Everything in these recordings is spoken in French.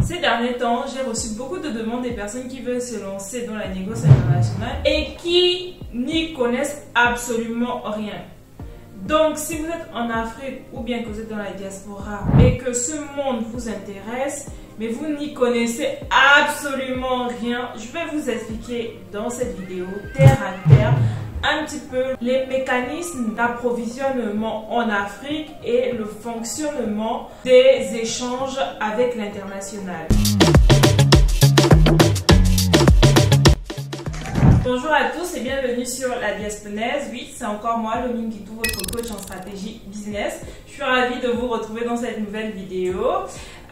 Ces derniers temps, j'ai reçu beaucoup de demandes des personnes qui veulent se lancer dans la négociation internationale et qui n'y connaissent absolument rien. Donc, si vous êtes en Afrique ou bien que vous êtes dans la diaspora et que ce monde vous intéresse, mais vous n'y connaissez absolument rien, je vais vous expliquer dans cette vidéo, terre à terre, un petit peu les mécanismes d'approvisionnement en Afrique et le fonctionnement des échanges avec l'international. Bonjour à tous et bienvenue sur la Diasponaise. Oui, c'est encore moi, Lomine Guitou, votre coach en stratégie business. Je suis ravie de vous retrouver dans cette nouvelle vidéo.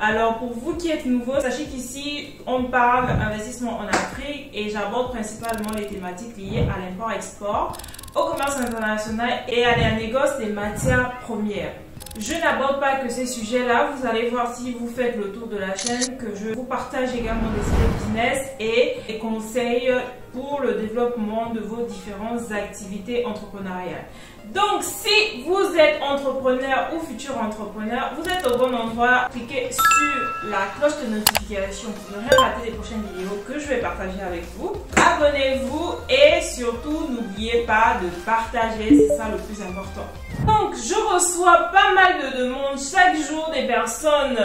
Alors, pour vous qui êtes nouveaux, sachez qu'ici, on parle investissement en Afrique et j'aborde principalement les thématiques liées à l'import-export, au commerce international et à la négoce des matières premières. Je n'aborde pas que ces sujets-là, vous allez voir si vous faites le tour de la chaîne que je vous partage également des idées business et des conseils pour le développement de vos différentes activités entrepreneuriales. Donc, si vous êtes entrepreneur ou futur entrepreneur, vous êtes au bon endroit. Cliquez sur la cloche de notification pour ne rien rater des prochaines vidéos que je vais partager avec vous. Abonnez-vous et surtout, n'oubliez pas de partager, c'est ça le plus important. Donc, je reçois pas mal de demandes chaque jour des personnes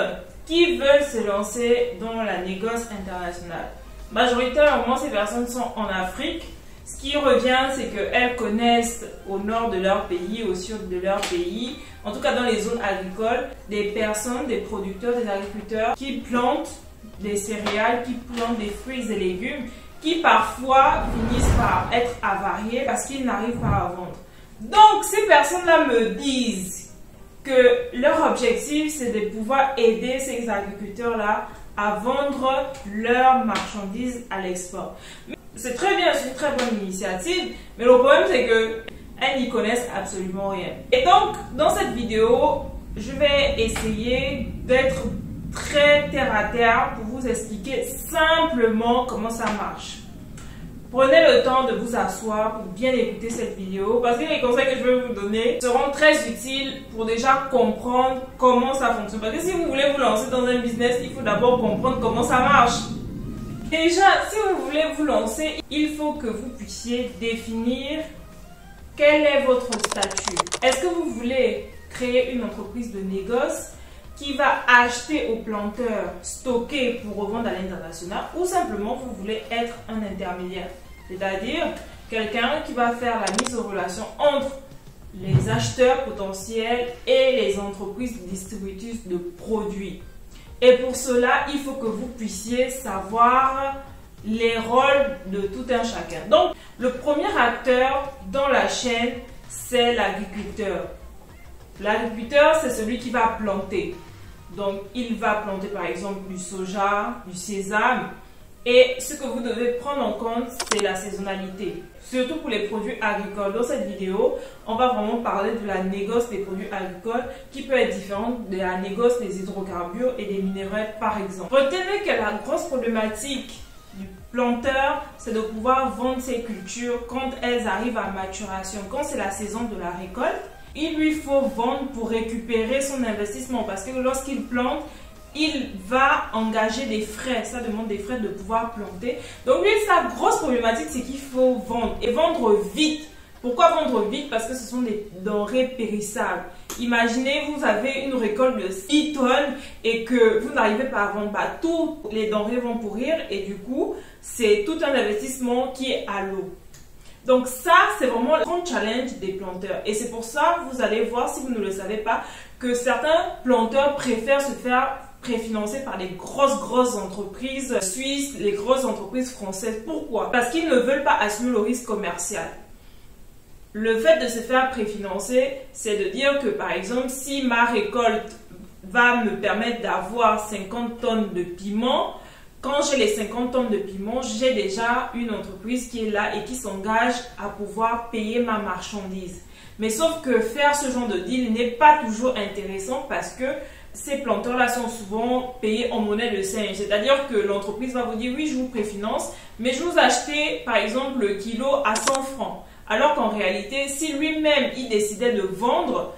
qui veulent se lancer dans la négoce internationale. Majoritairement, ces personnes sont en Afrique. Ce qui revient, c'est qu'elles connaissent au nord de leur pays, au sud de leur pays, en tout cas dans les zones agricoles, des personnes, des producteurs, des agriculteurs qui plantent des céréales, qui plantent des fruits et légumes, qui parfois finissent par être avariés parce qu'ils n'arrivent pas à vendre. Donc, ces personnes-là me disent que leur objectif, c'est de pouvoir aider ces agriculteurs-là à vendre leurs marchandises à l'export. C'est très bien, c'est une très bonne initiative, mais le problème c'est qu'elles n'y connaissent absolument rien. Et donc, dans cette vidéo, je vais essayer d'être très terre à terre pour vous expliquer simplement comment ça marche. Prenez le temps de vous asseoir pour bien écouter cette vidéo parce que les conseils que je vais vous donner seront très utiles pour déjà comprendre comment ça fonctionne. Parce que si vous voulez vous lancer dans un business, il faut d'abord comprendre comment ça marche. Déjà, si vous voulez vous lancer, il faut que vous puissiez définir quel est votre statut. Est-ce que vous voulez créer une entreprise de négoce qui va acheter aux planteurs, stocker pour revendre à l'international, ou simplement vous voulez être un intermédiaire, c'est-à-dire quelqu'un qui va faire la mise en relation entre les acheteurs potentiels et les entreprises distributrices de produits. Et pour cela, il faut que vous puissiez savoir les rôles de tout un chacun. Donc, le premier acteur dans la chaîne, c'est l'agriculteur. L'agriculteur, c'est celui qui va planter. Donc, il va planter par exemple du soja, du sésame. Et ce que vous devez prendre en compte, c'est la saisonnalité. Surtout pour les produits agricoles. Dans cette vidéo, on va vraiment parler de la négoce des produits agricoles qui peut être différente de la négoce des hydrocarbures et des minéraux par exemple. Retenez que la grosse problématique du planteur, c'est de pouvoir vendre ses cultures quand elles arrivent à maturation. Quand c'est la saison de la récolte, il lui faut vendre pour récupérer son investissement parce que lorsqu'il plante, il va engager des frais, ça demande des frais de pouvoir planter. Donc lui, sa grosse problématique, c'est qu'il faut vendre et vendre vite. Pourquoi vendre vite? Parce que ce sont des denrées périssables. Imaginez, vous avez une récolte de 6 tonnes et que vous n'arrivez pas à vendre, toutes les denrées vont pourrir et du coup, c'est tout un investissement qui est à l'eau. Donc ça, c'est vraiment le grand challenge des planteurs. Et c'est pour ça, vous allez voir, si vous ne le savez pas, que certains planteurs préfèrent se faire préfinancés par les grosses entreprises suisses, les grosses entreprises françaises. Pourquoi? Parce qu'ils ne veulent pas assumer le risque commercial. Le fait de se faire préfinancer, c'est de dire que par exemple, si ma récolte va me permettre d'avoir 50 tonnes de piment, quand j'ai les 50 tonnes de piment, j'ai déjà une entreprise qui est là et qui s'engage à pouvoir payer ma marchandise. Mais sauf que faire ce genre de deal n'est pas toujours intéressant parce que ces planteurs-là sont souvent payés en monnaie de singe. C'est-à-dire que l'entreprise va vous dire, oui, je vous préfinance, mais je vous achetez, par exemple, le kilo à 100 francs. Alors qu'en réalité, si lui-même, il décidait de vendre,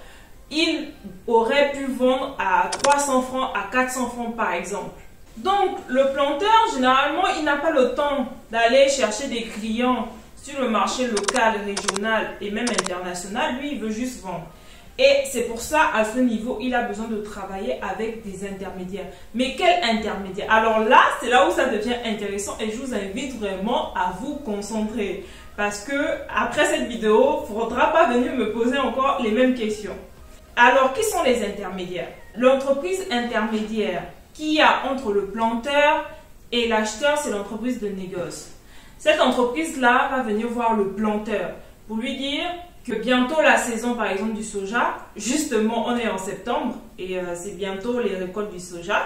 il aurait pu vendre à 300 francs, à 400 francs, par exemple. Donc, le planteur, généralement, il n'a pas le temps d'aller chercher des clients sur le marché local, régional et même international. Lui, il veut juste vendre. Et c'est pour ça, à ce niveau, il a besoin de travailler avec des intermédiaires. Mais quel intermédiaire? Alors là, c'est là où ça devient intéressant et je vous invite vraiment à vous concentrer. Parce que après cette vidéo, il ne faudra pas venir me poser encore les mêmes questions. Alors, qui sont les intermédiaires? L'entreprise intermédiaire qu'il y a entre le planteur et l'acheteur, c'est l'entreprise de négoce. Cette entreprise-là va venir voir le planteur pour lui dire que bientôt la saison, par exemple, du soja, justement, on est en septembre et c'est bientôt les récoltes du soja.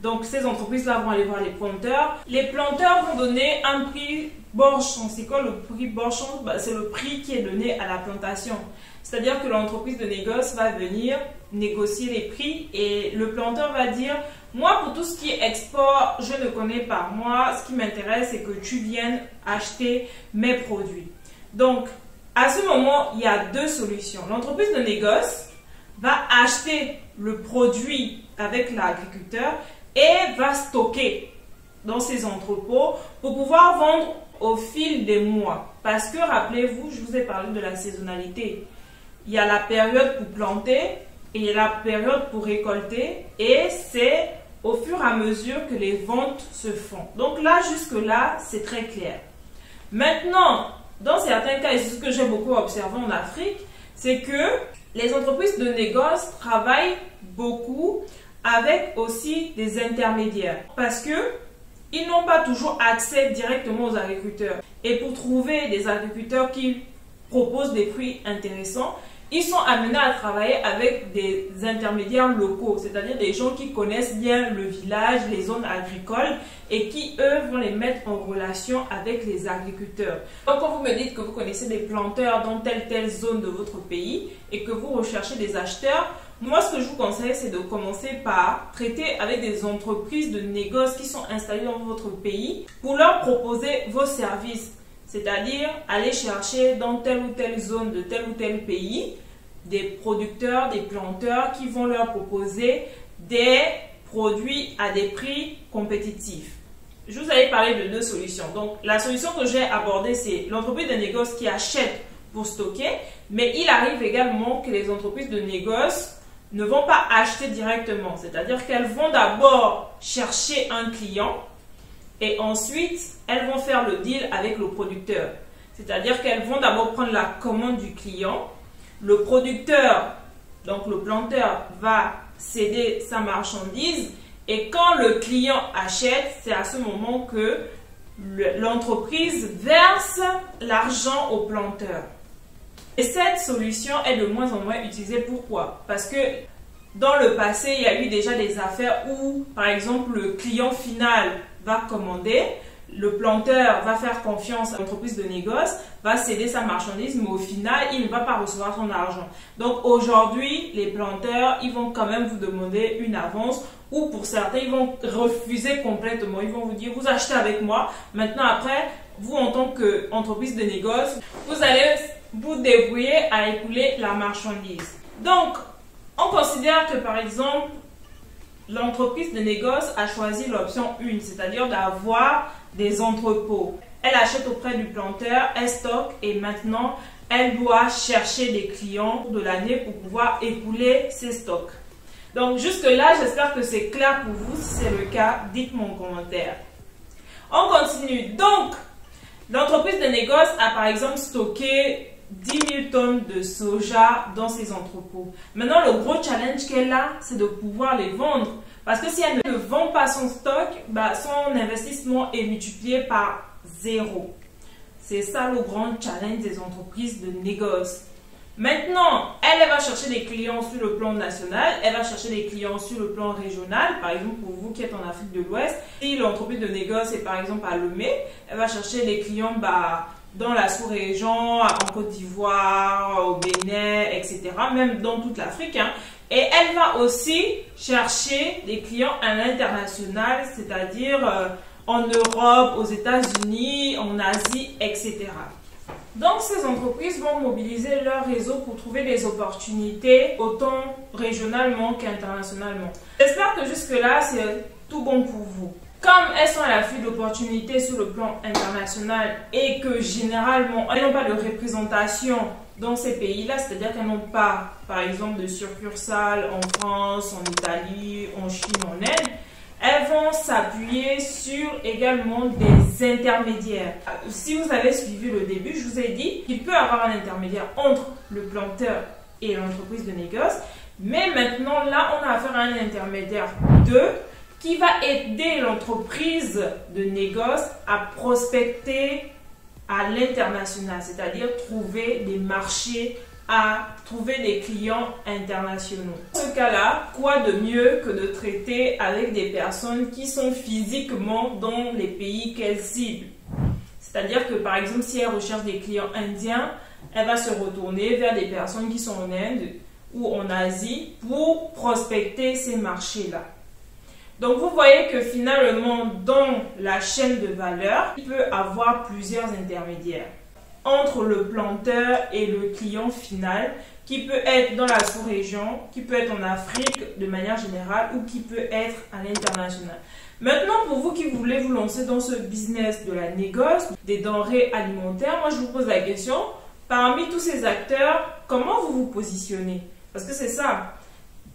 Donc, ces entreprises-là vont aller voir les planteurs. Les planteurs vont donner un prix borchon. C'est quoi le prix borchon? C'est le prix qui est donné à la plantation. C'est-à-dire que l'entreprise de négoce va venir négocier les prix et le planteur va dire: moi, pour tout ce qui est export, je ne connais pas. Moi, ce qui m'intéresse, c'est que tu viennes acheter mes produits. Donc, à ce moment, il y a deux solutions. L'entreprise de négoce va acheter le produit avec l'agriculteur et va stocker dans ses entrepôts pour pouvoir vendre au fil des mois. Parce que, rappelez-vous, je vous ai parlé de la saisonnalité. Il y a la période pour planter et il y a la période pour récolter. Et c'est au fur et à mesure que les ventes se font. Donc là, jusque-là, c'est très clair. Maintenant, dans certains cas, et c'est ce que j'ai beaucoup observé en Afrique, c'est que les entreprises de négoce travaillent beaucoup avec aussi des intermédiaires. Parce que ils n'ont pas toujours accès directement aux agriculteurs. Et pour trouver des agriculteurs qui proposent des prix intéressants, ils sont amenés à travailler avec des intermédiaires locaux, c'est-à-dire des gens qui connaissent bien le village, les zones agricoles et qui, eux, vont les mettre en relation avec les agriculteurs. Donc, quand vous me dites que vous connaissez des planteurs dans telle zone de votre pays et que vous recherchez des acheteurs, moi, ce que je vous conseille, c'est de commencer par traiter avec des entreprises de négoce qui sont installées dans votre pays pour leur proposer vos services. C'est-à-dire aller chercher dans telle ou telle zone de tel ou tel pays des producteurs, des planteurs qui vont leur proposer des produits à des prix compétitifs. Je vous avais parlé de deux solutions. Donc, la solution que j'ai abordée, c'est l'entreprise de négoce qui achète pour stocker, mais il arrive également que les entreprises de négoce ne vont pas acheter directement. C'est-à-dire qu'elles vont d'abord chercher un client et ensuite, elles vont faire le deal avec le producteur. C'est-à-dire qu'elles vont d'abord prendre la commande du client. Le producteur, donc le planteur, va céder sa marchandise. Et quand le client achète, c'est à ce moment que l'entreprise verse l'argent au planteur. Et cette solution est de moins en moins utilisée. Pourquoi? Parce que dans le passé, il y a eu déjà des affaires où, par exemple, le client final va commander, le planteur va faire confiance à l'entreprise de négoce, va céder sa marchandise, mais au final, il ne va pas recevoir son argent. Donc aujourd'hui, les planteurs, ils vont quand même vous demander une avance ou pour certains, ils vont refuser complètement. Ils vont vous dire, vous achetez avec moi. Maintenant, après, vous, en tant qu'entreprise de négoce, vous allez vous débrouiller à écouler la marchandise. Donc, on considère que, par exemple, l'entreprise de négoce a choisi l'option 1, c'est-à-dire d'avoir des entrepôts. Elle achète auprès du planteur, elle stocke et maintenant, elle doit chercher des clients de l'année pour pouvoir écouler ses stocks. Donc, jusque-là, j'espère que c'est clair pour vous. Si c'est le cas, dites-moi en commentaire. On continue. Donc, l'entreprise de négoce a par exemple stocké 10 000 tonnes de soja dans ses entrepôts. Maintenant, le gros challenge qu'elle a, c'est de pouvoir les vendre. Parce que si elle ne vend pas son stock, son investissement est multiplié par 0. C'est ça le grand challenge des entreprises de négoce. Maintenant, elle va chercher des clients sur le plan national, elle va chercher des clients sur le plan régional. Par exemple, pour vous qui êtes en Afrique de l'Ouest, si l'entreprise de négoce est par exemple à Lomé, elle va chercher des clients dans la sous-région, en Côte d'Ivoire, au Bénin, etc. Même dans toute l'Afrique. Et elle va aussi chercher des clients à l'international, c'est-à-dire en Europe, aux États-Unis, en Asie, etc. Donc, ces entreprises vont mobiliser leur réseau pour trouver des opportunités autant régionalement qu'internationalement. J'espère que jusque-là, c'est tout bon pour vous. Comme elles sont à l'affût d'opportunités sur le plan international et que généralement elles n'ont pas de représentation dans ces pays-là, c'est-à-dire qu'elles n'ont pas, par exemple, de succursales en France, en Italie, en Chine, en Inde, elles vont s'appuyer sur également des intermédiaires. Si vous avez suivi le début, je vous ai dit qu'il peut y avoir un intermédiaire entre le planteur et l'entreprise de négoce, mais maintenant là, on a affaire à un intermédiaire 2 qui va aider l'entreprise de négoce à prospecter à l'international, c'est-à-dire trouver des marchés, à trouver des clients internationaux. Dans ce cas-là, quoi de mieux que de traiter avec des personnes qui sont physiquement dans les pays qu'elles ciblent? C'est-à-dire que par exemple, si elle recherche des clients indiens, elle va se retourner vers des personnes qui sont en Inde ou en Asie pour prospecter ces marchés-là. Donc vous voyez que finalement dans la chaîne de valeur, il peut avoir plusieurs intermédiaires entre le planteur et le client final qui peut être dans la sous-région, qui peut être en Afrique de manière générale ou qui peut être à l'international. Maintenant, pour vous qui voulez vous lancer dans ce business de la négoce, des denrées alimentaires, moi je vous pose la question, parmi tous ces acteurs, comment vous vous positionnez? Parce que c'est ça.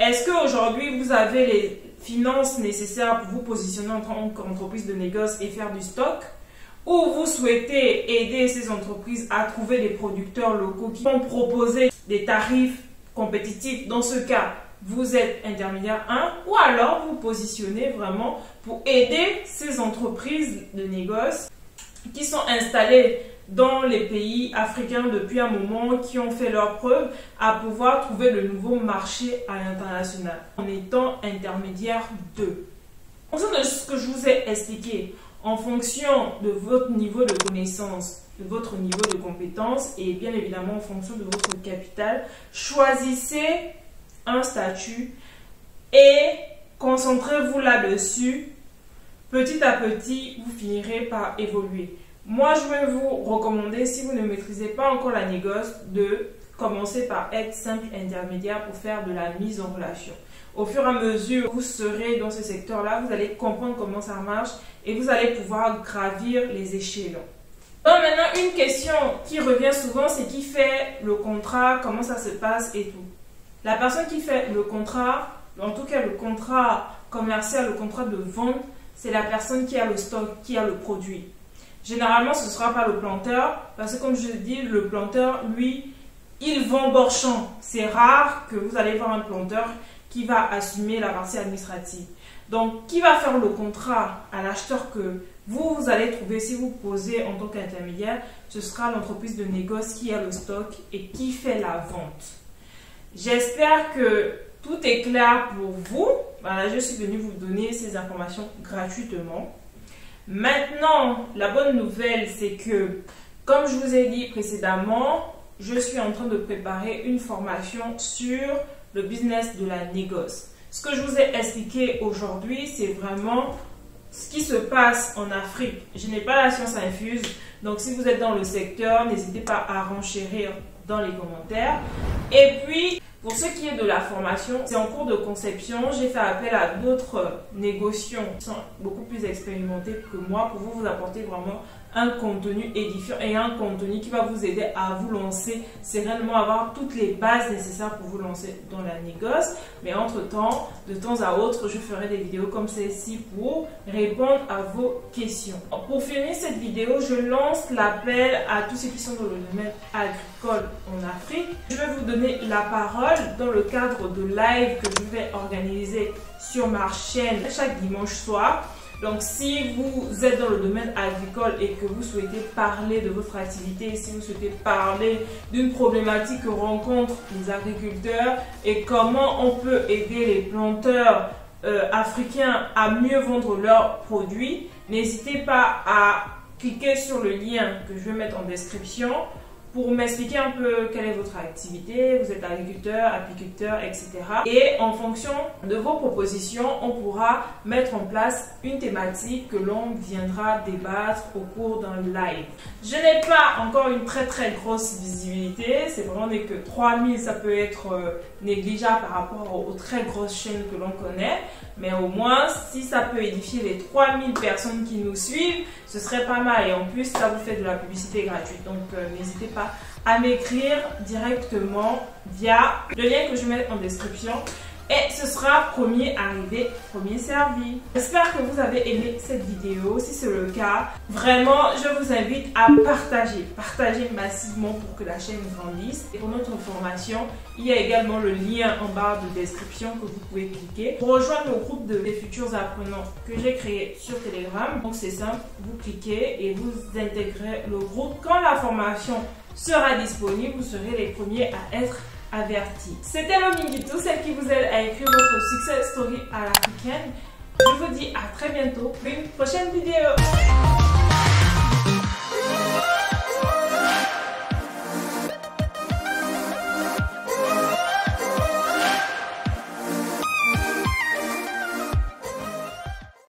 Est-ce qu'aujourd'hui vous avez les finances nécessaires pour vous positionner en tant qu'entreprise de négoce et faire du stock, ou vous souhaitez aider ces entreprises à trouver des producteurs locaux qui vont proposer des tarifs compétitifs? Dans ce cas, vous êtes intermédiaire 1, ou alors vous positionnez vraiment pour aider ces entreprises de négoce qui sont installées dans les pays africains depuis un moment, qui ont fait leurs preuves à pouvoir trouver de nouveaux marchés à l'international en étant intermédiaire 2. En fonction de ce que je vous ai expliqué, en fonction de votre niveau de connaissance, de votre niveau de compétence et bien évidemment en fonction de votre capital, choisissez un statut et concentrez-vous là-dessus. Petit à petit, vous finirez par évoluer. Moi, je vais vous recommander, si vous ne maîtrisez pas encore la négoce, de commencer par être simple intermédiaire pour faire de la mise en relation. Au fur et à mesure que vous serez dans ce secteur-là, vous allez comprendre comment ça marche et vous allez pouvoir gravir les échelons. Donc maintenant, une question qui revient souvent, c'est qui fait le contrat, comment ça se passe et tout. La personne qui fait le contrat, en tout cas le contrat commercial, le contrat de vente, c'est la personne qui a le stock, qui a le produit. Généralement, ce ne sera pas le planteur, parce que comme je dis, le planteur, lui, il vend bord champ. C'est rare que vous allez voir un planteur qui va assumer la partie administrative. Donc, qui va faire le contrat à l'acheteur que vous allez trouver si vous posez en tant qu'intermédiaire, ce sera l'entreprise de négoce qui a le stock et qui fait la vente. J'espère que tout est clair pour vous. Voilà, je suis venue vous donner ces informations gratuitement. Maintenant, la bonne nouvelle, c'est que, comme je vous ai dit précédemment, je suis en train de préparer une formation sur le business de la négoce. Ce que je vous ai expliqué aujourd'hui, c'est vraiment ce qui se passe en Afrique. Je n'ai pas la science infuse, donc si vous êtes dans le secteur, n'hésitez pas à renchérir dans les commentaires. Et puis, pour ce qui est de la formation, c'est en cours de conception. J'ai fait appel à d'autres négociants qui sont beaucoup plus expérimentés que moi pour vous apporter vraiment un contenu édifiant et un contenu qui va vous aider à vous lancer sereinement, avoir toutes les bases nécessaires pour vous lancer dans la négoce. Mais entre-temps, de temps à autre, je ferai des vidéos comme celle-ci pour répondre à vos questions. Pour finir cette vidéo, je lance l'appel à tous ceux qui sont dans le domaine agricole en Afrique. Je vais vous donner la parole dans le cadre de live que je vais organiser sur ma chaîne chaque dimanche soir. Donc, si vous êtes dans le domaine agricole et que vous souhaitez parler de votre activité, si vous souhaitez parler d'une problématique que rencontrent les agriculteurs et comment on peut aider les planteurs africains à mieux vendre leurs produits, n'hésitez pas à cliquer sur le lien que je vais mettre en description pour m'expliquer un peu quelle est votre activité, vous êtes agriculteur, apiculteur, etc. Et en fonction de vos propositions, on pourra mettre en place une thématique que l'on viendra débattre au cours d'un live. Je n'ai pas encore une très grosse visibilité, c'est vraiment que 3000, ça peut être négligeable par rapport aux très grosses chaînes que l'on connaît. Mais au moins, si ça peut édifier les 3000 personnes qui nous suivent, ce serait pas mal. Et en plus, ça vous fait de la publicité gratuite. Donc, n'hésitez pas à m'écrire directement via le lien que je mets en description. Et ce sera premier arrivé, premier servi. J'espère que vous avez aimé cette vidéo. Si c'est le cas, vraiment, je vous invite à partager. Partagez massivement pour que la chaîne grandisse. Et pour notre formation, il y a également le lien en barre de description que vous pouvez cliquer pour rejoindre le groupe des futurs apprenants que j'ai créé sur Telegram. Donc c'est simple, vous cliquez et vous intégrez le groupe. Quand la formation sera disponible, vous serez les premiers à être averti. C'était Lominguitou, celle qui vous aide à écrire votre success story à l'africaine. Je vous dis à très bientôt pour une prochaine vidéo.